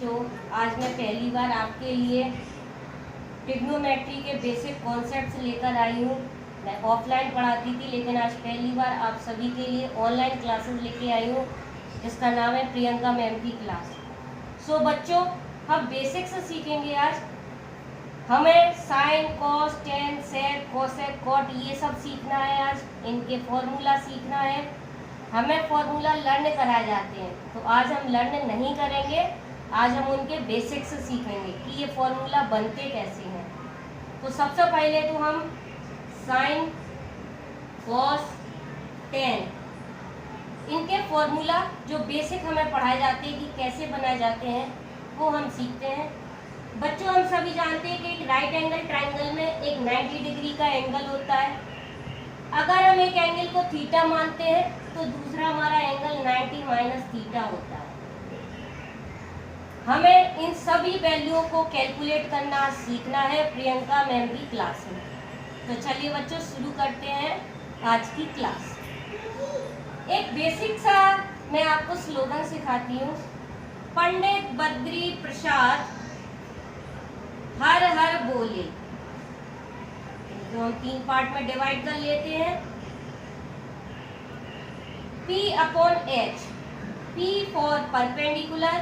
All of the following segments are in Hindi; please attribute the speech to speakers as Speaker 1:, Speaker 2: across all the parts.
Speaker 1: बच्चों, आज मैं पहली बार आपके लिए ट्रिग्नोमेट्री के बेसिक कॉन्सेप्ट्स लेकर आई हूँ। मैं ऑफलाइन पढ़ाती थी, लेकिन आज पहली बार आप सभी के लिए ऑनलाइन क्लासेस लेके आई हूँ, जिसका नाम है प्रियंका मैम की क्लास। सो बच्चों, हम बेसिक से सीखेंगे आज। हमें साइन, कॉस, टेन, सेक, कोसेक, कॉट ये सब सीखना है। आज इनके फॉर्मूला सीखना है। हमें फॉर्मूला लर्न कराए जाते हैं, तो आज हम लर्न नहीं करेंगे। आज हम उनके बेसिक्स सीखेंगे कि ये फॉर्मूला बनते कैसे हैं। तो सबसे पहले तो हम साइन, कॉस, टेन इनके फॉर्मूला जो बेसिक हमें पढ़ाए जाते हैं कि कैसे बनाए जाते हैं, वो हम सीखते हैं। बच्चों, हम सभी जानते हैं कि एक राइट एंगल ट्राइंगल में एक 90 डिग्री का एंगल होता है। अगर हम एक एंगल को थीटा मानते हैं तो दूसरा हमारा एंगल 90 माइनस थीटा होता है। हमें इन सभी वैल्यूओं को कैलकुलेट करना सीखना है प्रियंका मैम की क्लास में। तो चलिए बच्चों, शुरू करते हैं आज की क्लास। एक बेसिक सा मैं आपको स्लोगन सिखाती हूँ। पंडित बद्री प्रसाद हर हर बोले। जो हम 3 पार्ट में डिवाइड कर लेते हैं। P upon H, P for perpendicular,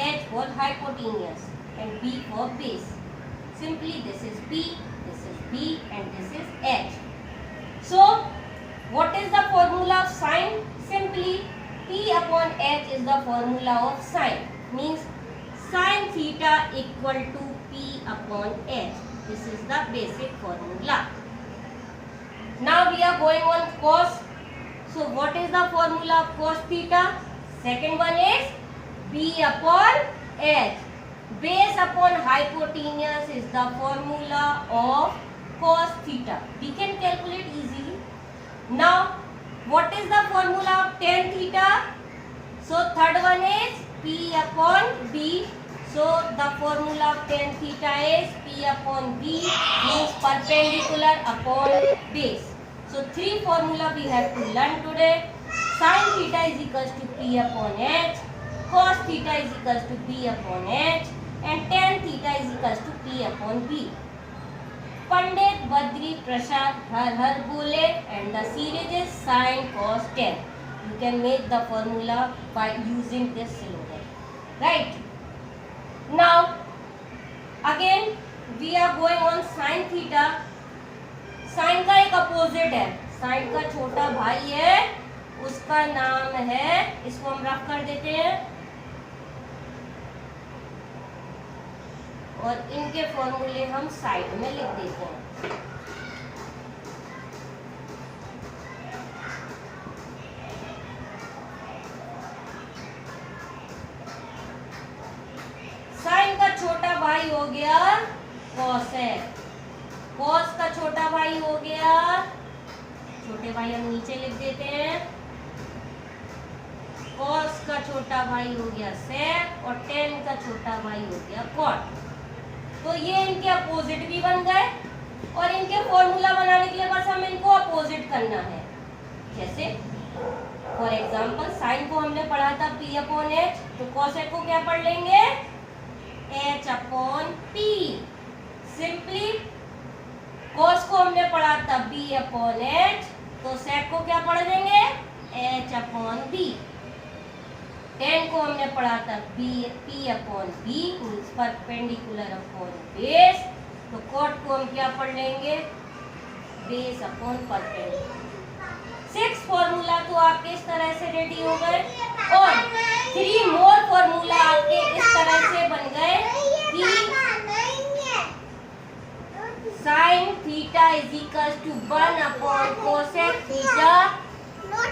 Speaker 1: H for hypotenuse, and B for base. Simply this is P, this is B, and this is H. So, what is the formula of sine? Simply P upon H is the formula of sine. Means sin theta equal to P upon H. This is the basic formula. Now we are going on cos. So what is the formula of cos theta? Second one is B upon H. Base upon hypotenuse is the formula of cos theta. We can calculate easily. Now what is the formula of tan theta? So third one is P upon B. So the formula of tan theta is P upon B, means perpendicular upon base. So 3 formula we have to learn today. Sin theta is equals to P upon H, cos theta is equals to B upon H, and tan theta is equals to P upon B. Pandit Badri Prasad har har bole, and the series is sin, cos, tan. You can make the formula by using this slogan, right? Now again we are going on sin theta. Sine का एक अपोजिट है, साइन का छोटा भाई है, उसका नाम है, इसको हम रफ कर देते हैं और इनके फॉर्मूले हम साइड में लिख देते हैं। साइन का छोटा भाई हो गया कोसेक, कॉस का छोटा भाई हो गया, छोटे भाई हम नीचे लिख देते हैं, कॉस का छोटा भाई हो गया सेक, और टेन का छोटा भाई हो गया कॉट। तो ये इनके अपोजिट भी बन गए, और इनके फॉर्मूला बनाने के लिए बस हमें इनको अपोजिट करना है। जैसे फॉर एग्जांपल साइन को हमने पढ़ा था P अपॉन H, तो कॉसेक को क्या पढ़ लेंगे? H upon P। Simply cos को हमने पढ़ा था B अपॉन H, तो सेक को क्या पढ़ देंगे? H upon B। टेन को हमने पढ़ा था P upon B, means perpendicular upon base, तो कॉट को हम क्या पढ़ लेंगे? Base upon perpendicular. 6 फॉर्मूला तो आपके इस तरह से रेडी हो गए, और 3 मोर फॉर्मूला आपके इस तरह से बन गए कि sin theta is equals to 1 upon cosec theta, cos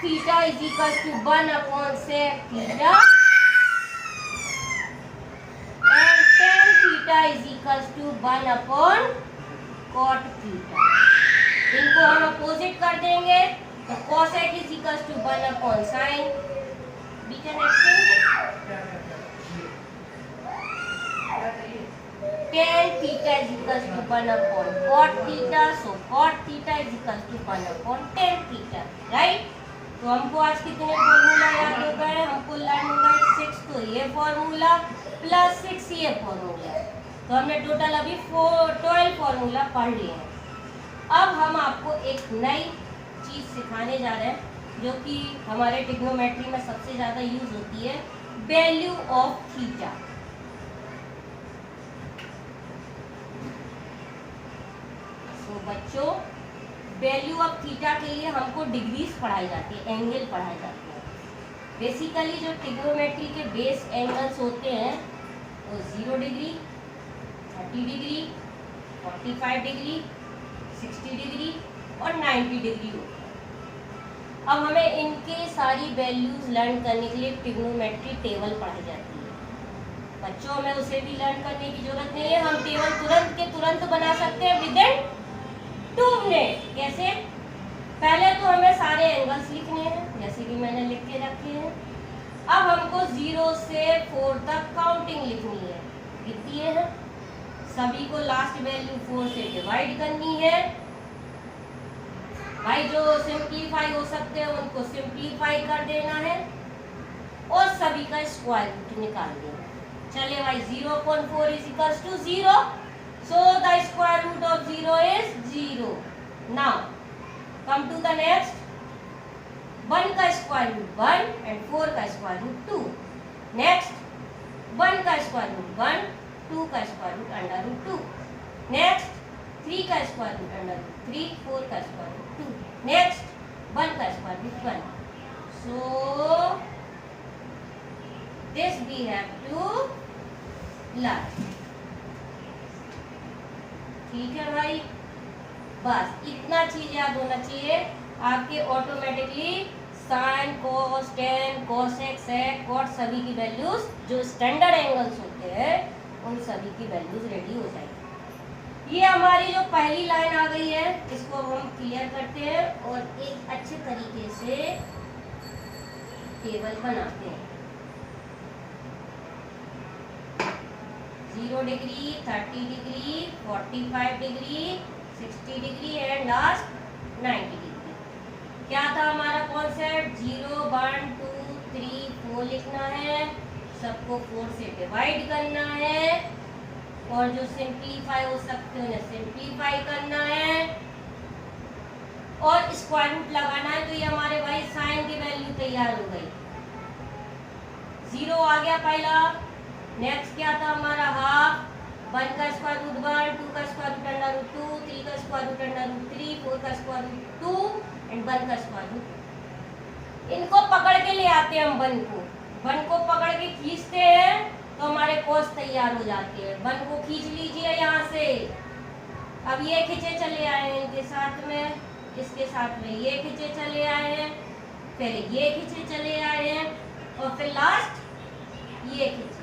Speaker 1: theta is equals to 1 upon sec theta, and tan theta is equals to 1 upon cot theta. इनको हम अपोजिट कर देंगे, तो cosec is equals to 1 upon sin. We can extend it. Tan theta is equals to 1 upon cot theta, so cot theta is equals to 1 upon tan theta, right? तो हमको आज कितने फॉर्मूला याद हो गए? हमको लर्न हो गए 6 फॉर्मूला प्लस 6 ये फॉर्मूला। तो हमने टोटल अभी 12 फॉर्मूला पढ़ लिए हैं। अब हम आपको एक नई चीज़ सिखाने जा रहे हैं जो कि हमारे ट्रिग्नोमेट्री में सबसे ज़्यादा यूज होती है, वैल्यू ऑफ थीटा। तो बच्चों, वैल्यू ऑफ थीटा के लिए हमको डिग्रीज पढ़ाई जाती है, एंगल पढ़ाए जाते हैं। बेसिकली जो ट्रिग्नोमेट्री के बेस एंगल्स होते हैं वो 0 डिग्री, 30 डिग्री, 45 डिग्री, 60 डिग्री और 90 डिग्री होते हैं। अब हमें इनके सारी वैल्यूज लर्न करने के लिए ट्रिग्नोमेट्री टेबल पढ़ाई जाती है। बच्चों, हमें उसे भी लर्न करने की जरूरत नहीं है, हम टेबल तुरंत के तुरंत बना सकते हैं विदिन 2 मिनट। कैसे? पहले तो हमें सारे एंगल्स लिखने हैं, जैसे कि मैंने लिख के रखे हैं। अब हमको 0 से 4 तक काउंटिंग लिखनी है। कितनी है? सभी को लास्ट वैल्यू 4 से डिवाइड करनी है। भाई जो सिंप्लीफाई हो सकते हैं उनको सिंप्लीफाई कर देना है और सभी का स्क्वायर रूट निकाल देना है। चलिए भाई, 0.4 is equals to 0, so the square root of 0 is 0. Now come to the next. 1 का स्क्वायर रूट 1 and 4 का स्क्वायर रूट 2. नेक्स्ट 1 का स्क्वायर रूट 1, 2 का square root under root 2. Next 3 का स्क्वायर रूट अंडर रूट 3, 4 का स्क्वायर रूट 2. नेक्स्ट 1 का square root 1. So this we have to learn. ठीक है भाई, बस इतना चीज याद होना चाहिए। आपके ऑटोमेटिकली साइन, कोस, टेन, कोसेक, सेक, कॉट सभी की वैल्यूज जो स्टैंडर्ड एंगल्स होते हैं उन सभी की वैल्यूज रेडी हो जाएगी। ये हमारी जो पहली लाइन आ गई है इसको हम क्लियर करते हैं और एक अच्छे तरीके से टेबल बनाते हैं। 0 degree, 30 degree, 45 degree, 60 degree and last 90 degree. क्या था हमारा कॉन्सेप्ट? 0, 1, 2, 3, 4 लिखना है, सबको 4 से डिवाइड करना है और जो सिंप्लीफाई हो सकते हैं उन्हें सिंप्लीफाई करना है और स्क्वायर रूट लगाना है। तो ये हमारे भाई साइन की वैल्यू तैयार हो गई। 0 आ गया पहला। नेक्स्ट क्या था हमारा? हाफ। 1 का स्क्वायर रूट 1, 2 का स्क्वायर रूट अंडर रूट 2, 3 का स्क्वायर रूट अंडर रूट 3, 4 का स्क्वायर रूट 2 एंड 1 का स्क्वायर रूट। इनको पकड़ के ले आते हैं हम 1 को। 1 को पकड़ के खींचते हैं तो हमारे कोस तैयार हो जाते हैं। 1 को खींच लीजिए यहाँ से। अब ये खींचे चले आए हैं इनके साथ में, इसके साथ में ये खींचे चले आए हैं, फिर ये खींचे चले आए हैं और फिर लास्ट ये खींचे।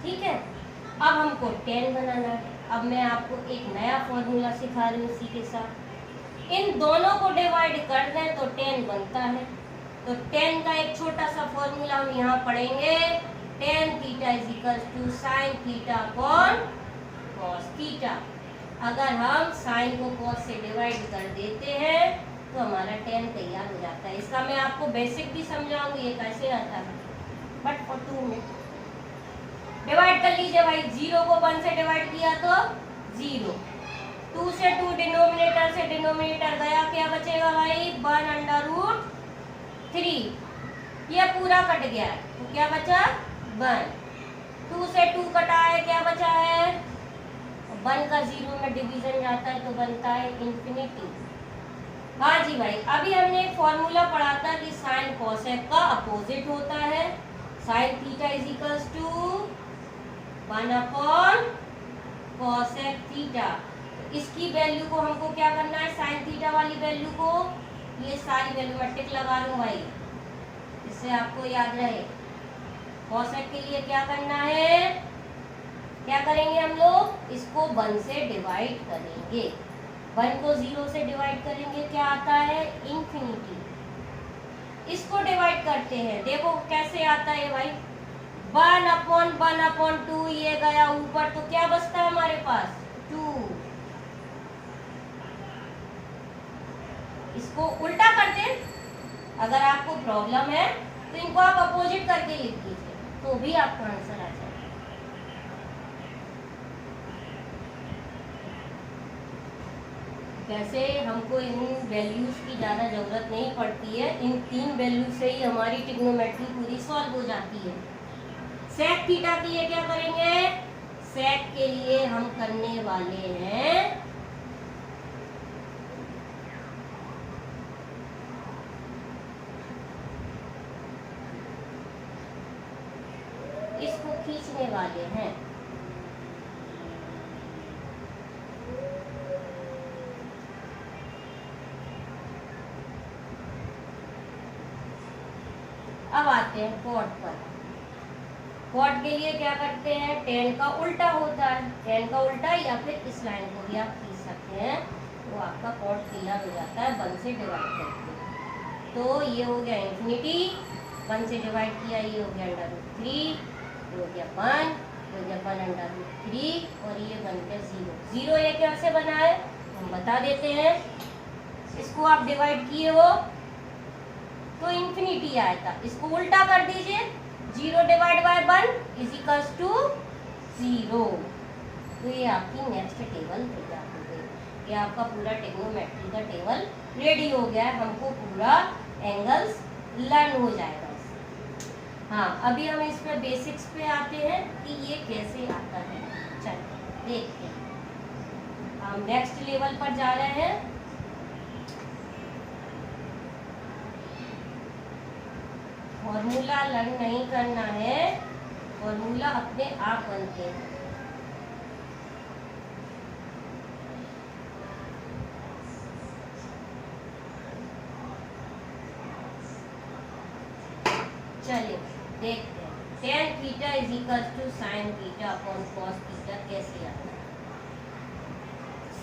Speaker 1: ठीक है, अब हमको 10 बनाना है। अब मैं आपको एक नया फॉर्मूला सिखा रही हूँ इसी के साथ। इन दोनों को डिवाइड कर दें तो 10 बनता है। तो 10 का एक छोटा सा फॉर्मूला हम यहाँ पढ़ेंगे। tan theta is equal to sine theta upon cos theta. अगर हम साइन को कॉस से डिवाइड कर देते हैं तो हमारा 10 तैयार हो जाता है। इसका मैं आपको बेसिक भी समझाऊंगी ये कैसे आता है, बट फॉर 2 मिनट डिवाइड कर लीजिए भाई। 0 को 1 से डिवाइड किया तो 0, 2 से 2 डिनोमिनेटर से डिनोमिनेटर गया, क्या बचेगा भाई? 1 अंडर रूट 3। ये पूरा कट गया है तो क्या बचा? 1। 2 से 2 कटा है, क्या बचा है? 1 का 0 में डिवीजन जाता है तो बनता है इंफिनिटी। हाँ जी भाई, अभी हमने एक फॉर्मूला पढ़ा था कि साइन कोसेक का अपोजिट होता है। Sine theta is equals to 1 upon cosec theta. इसकी वैल्यू को हमको क्या करना है? साइन थीटा वाली वैल्यू को, ये सारी वैल्यू में टिक लगा लूं भाई, इससे आपको याद रहे। कोसेक के लिए क्या करना है? क्या करेंगे हम लोग? इसको 1 से डिवाइड करेंगे। 1 को 0 से डिवाइड करेंगे, क्या आता है? इंफिनिटी। इसको डिवाइड करते हैं, देखो कैसे आता है भाई। 1 अपॉन 1 अपॉन 2, ये गया ऊपर तो क्या बचता है हमारे पास? 2। इसको उल्टा करते हैं। अगर आपको प्रॉब्लम है तो इनको आप अपोजिट करके लिख दीजिए। तो भी आपका आंसर आ जाएगा। वैसे हमको इन वैल्यूज की ज़्यादा ज़रूरत नहीं पड़ती है, इन 3 वैल्यू से ही हमारी ट्रिग्नोमेट्री पूरी सॉल्व हो जाती है। सेक थीटा के लिए क्या करेंगे? सेक के लिए हम करने वाले हैं इसको खींचने वाले हैं। अब आते हैं कॉट पर। कॉट के लिए क्या करते हैं? टेन का उल्टा होता है, टेन का उल्टा या फिर इस लाइन को भी आप खींच सकते हैं, तो आपका कॉट क्लियर हो जाता है 1 से डिवाइड करके। तो ये हो गया इंफिनिटी, 1 से डिवाइड किया, ये हो गया √3, ये हो गया 1, ये हो गया 1/√3 और ये बन गया 0। 0 ये कैसे बना है हम बता देते हैं। इसको आप डिवाइड किए हो तो इंफिनिटी आया था, इसको उल्टा कर दीजिए, 0 divide by 1 is equals to 0। तो ये आपकी नेक्स्ट टेबल तैयार हो गई। ये आपका पूरा ट्रिग्नोमेट्री का टेबल रेडी हो गया है, हमको पूरा एंगल्स लर्न हो जाएगा। हाँ, अभी हम इस पे बेसिक्स पे आते हैं कि ये कैसे आता है। चलिए देखते हैं, हम नेक्स्ट लेवल पर जा रहे हैं। फॉर्मूला लर्न नहीं करना है, फॉर्मूला अपने आप बनते हैं। चलिए देखते हैं, tan theta is equals to sine theta upon cos theta कैसे आता है।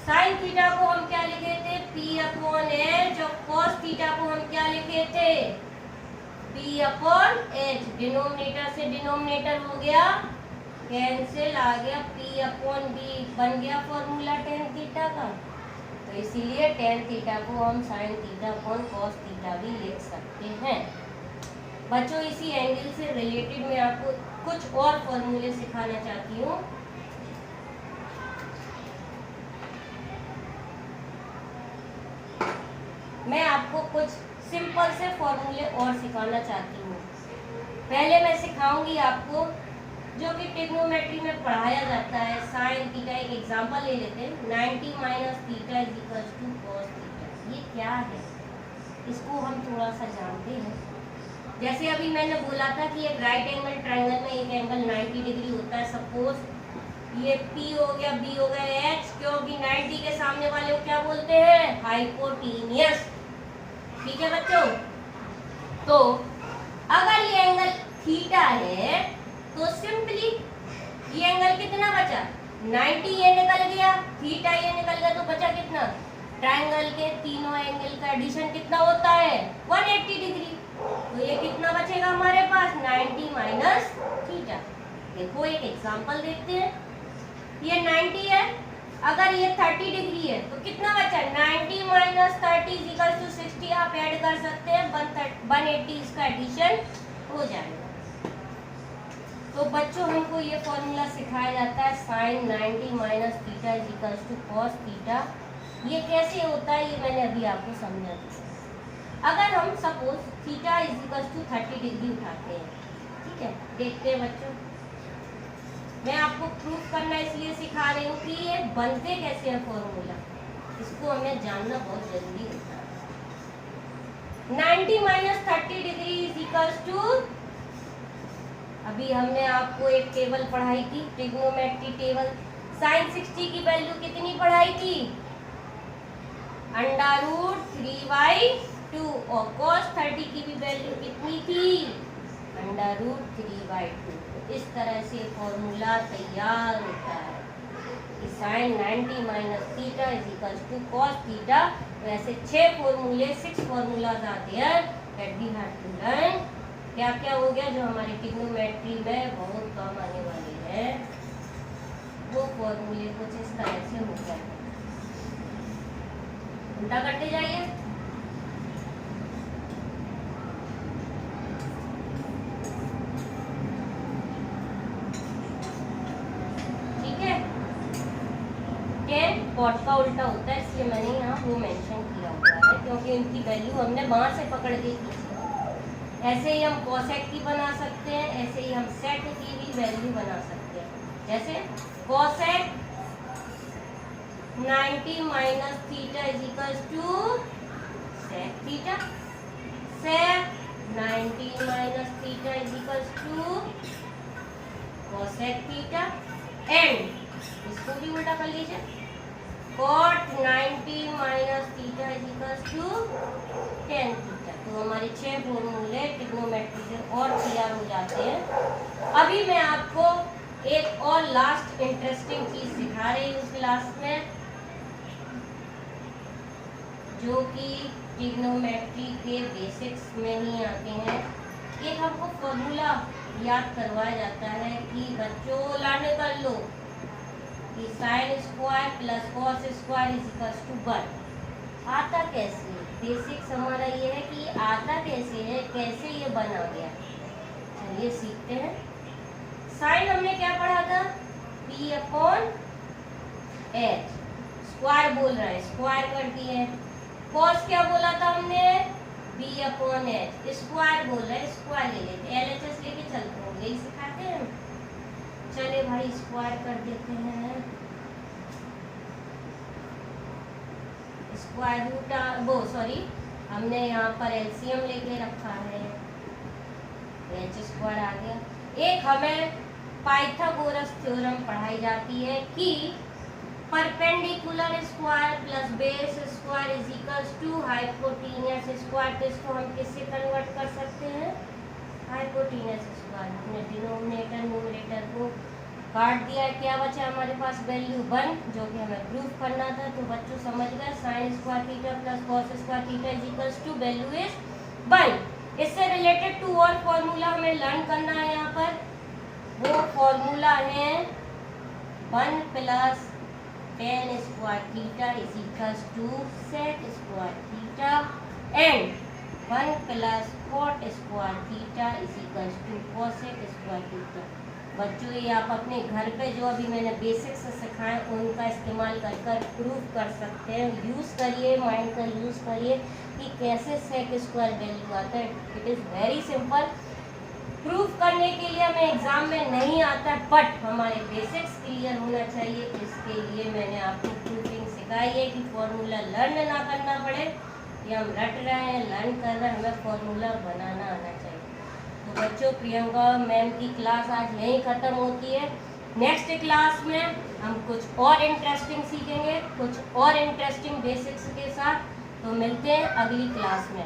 Speaker 1: साइन थीटा को हम क्या लिखे थे? P अपॉन H, और कॉस थीटा को हम क्या लिखे थे? P upon H। डिनोमिनेटर से डिनोमिनेटर हो गया कैंसिल, आ गया P अपॉन B, बन गया फॉर्मूला tan थीटा का। तो इसीलिए tan थीटा को हम sign theta upon cos theta भी लिख सकते हैं। बच्चों, इसी एंगल से रिलेटेड मैं आपको कुछ और फॉर्मूले सिखाना चाहती हूँ। मैं आपको कुछ सिंपल से फॉर्मूले और सिखाना चाहती हूँ। पहले मैं सिखाऊंगी आपको जो कि ट्रिग्नोमेट्री में पढ़ाया जाता है, साइन थीटा। एक एग्जांपल ले लेते हैं, 90 minus theta is equal to cos theta. ये क्या है, इसको हम थोड़ा सा जानते हैं। जैसे अभी मैंने बोला था कि एक राइट एंगल ट्रायंगल में एक एंगल 90 डिग्री होता है। सपोज ये P हो गया, B हो गया, H, क्योंकि 90 के सामने वाले को क्या बोलते हैं? हाइपोटेनियस। ठीक है बच्चों, तो अगर ये एंगल थीटा है तो सिंपली ये एंगल कितना बचा? 90 ये निकल गया, थीटा ये निकल गया, तो बचा कितना? ट्रायंगल के तीनों एंगल का एडिशन कितना होता है? 180 डिग्री। तो ये कितना बचेगा हमारे पास? 90 माइनस थीटा। देखो एक एग्जांपल देखते हैं, ये 90 है, अगर ये 30 डिग्री है तो कितना बचा? 90 माइनस 30 इज इक्वल टू 60। आप ऐड कर सकते हैं, 180 इसका एडिशन हो जाएगा। तो बच्चों हमको ये फॉर्मूला सिखाया जाता है, sine 90 minus theta is equal to cos theta. ये कैसे होता है ये मैंने अभी आपको समझा दिया। अगर हम suppose theta is equal to 30 degree उठाते हैं, ठीक है, देखते हैं बच्चों, मैं आपको प्रूफ करना इसलिए सिखा रही हूँ कि ये बनते कैसे हैं फॉर्मूला, इसको हमें जानना बहुत जरूरी होता है। 90 minus 30 degree is equal to, अभी हमने आपको एक टेबल पढ़ाई थी, ट्रिग्नोमेट्री टेबल। साइन 60 की वैल्यू कितनी पढ़ाई थी? √3/2, और cos 30 की भी वैल्यू कितनी थी? √3/2। इस तरह से फॉर्मूला तैयार होता है कि sine 90 minus theta is equal to cos theta. वैसे 6 फॉर्मूले, 6 फॉर्मूलाज आते हैं that we have to learn. क्या क्या हो गया जो हमारे ट्रिग्नोमेट्री में बहुत काम आने वाले हैं, वो फॉर्मूले कुछ इस तरह से हो गए। उल्टा करते जाइए। कॉट का उल्टा होता है, इसलिए मैंने यहाँ वो मेंशन किया हुआ है, क्योंकि उनकी वैल्यू हमने वहाँ से पकड़ के की थी। ऐसे ही हम कोसेक की बना सकते हैं, ऐसे ही हम सेक की भी वैल्यू बना सकते हैं। जैसे cosec 90 minus theta is equal to sec theta, sec 90 minus theta is equal to cosec theta, and इसको भी उल्टा कर लीजिए, cot 90 minus theta is equal to tan theta. तो हमारे 6 फॉर्मूले ट्रिग्नोमेट्री से और क्लियर हो जाते हैं। अभी मैं आपको एक और लास्ट इंटरेस्टिंग चीज सिखा रही हूँ इस क्लास में, जो कि ट्रिग्नोमेट्री के बेसिक्स में ही आते हैं। एक हमको फॉर्मूला याद करवाया जाता है कि बच्चों लर्न कर लो कि sine square plus cos square is equal to 1। आता कैसे है? बेसिक्स हमारा ये है कि आता कैसे है, कैसे ये बना गया। चलिए सीखते हैं। साइन हमने क्या पढ़ा था? p अपॉन h, स्क्वायर बोल रहा है, स्क्वायर कर दिए। कॉस क्या बोला था हमने? b अपॉन h, स्क्वायर बोल रहा है, स्क्वायर ले लेते, LHS लेके चलते हैं, यही सिखाते हैं। चले भाई स्क्वायर कर देते हैं, स्क्वायर रूट वो सॉरी हमने यहाँ पर एलसीएम लेके रखा है, h स्क्वायर आ गया। एक हमें पाइथागोरस थ्योरम पढ़ाई जाती है कि perpendicular square plus base square is equal to hypotenuse square. तो इसको हम किससे कन्वर्ट कर सकते हैं? Hypotenuse square. हमने डिनोमिनेटर न्यूमरेटर को काट दिया, क्या बचा हमारे पास? वैल्यू 1, जो कि हमें प्रूफ करना था। तो बच्चों समझ गए, sine square theta plus cos square theta is equal to value is 1। इससे रिलेटेड 2 और फॉर्मूला हमें लर्न करना है यहाँ पर। वो फॉर्मूला है 1 plus tan square theta is equal to sec square theta and 1 plus cot square theta is equal to cosec square theta. बच्चों ये आप अपने घर पे जो अभी मैंने बेसिक्स सिखाए उनका इस्तेमाल कर कर प्रूफ कर सकते हैं। यूज़ करिए, माइंड का यूज़ करिए कि कैसे sec स्क्वायर वैल्यू आता है। It is very simple. Proof करने के लिए हमें एग्जाम में नहीं आता, बट हमारे बेसिक्स क्लियर होना चाहिए। इसके लिए मैंने आपको प्रूफिंग सिखाई है कि फॉर्मूला लर्न ना करना पड़े, कि हम रट रहे हैं, लर्न कर रहे हैं, हमें फॉर्मूला बनाना आना चाहिए। तो बच्चों, प्रियंका मैम की क्लास आज यहीं ख़त्म होती है। नेक्स्ट क्लास में हम कुछ और इंटरेस्टिंग सीखेंगे, कुछ और इंटरेस्टिंग बेसिक्स के साथ। तो मिलते हैं अगली क्लास में।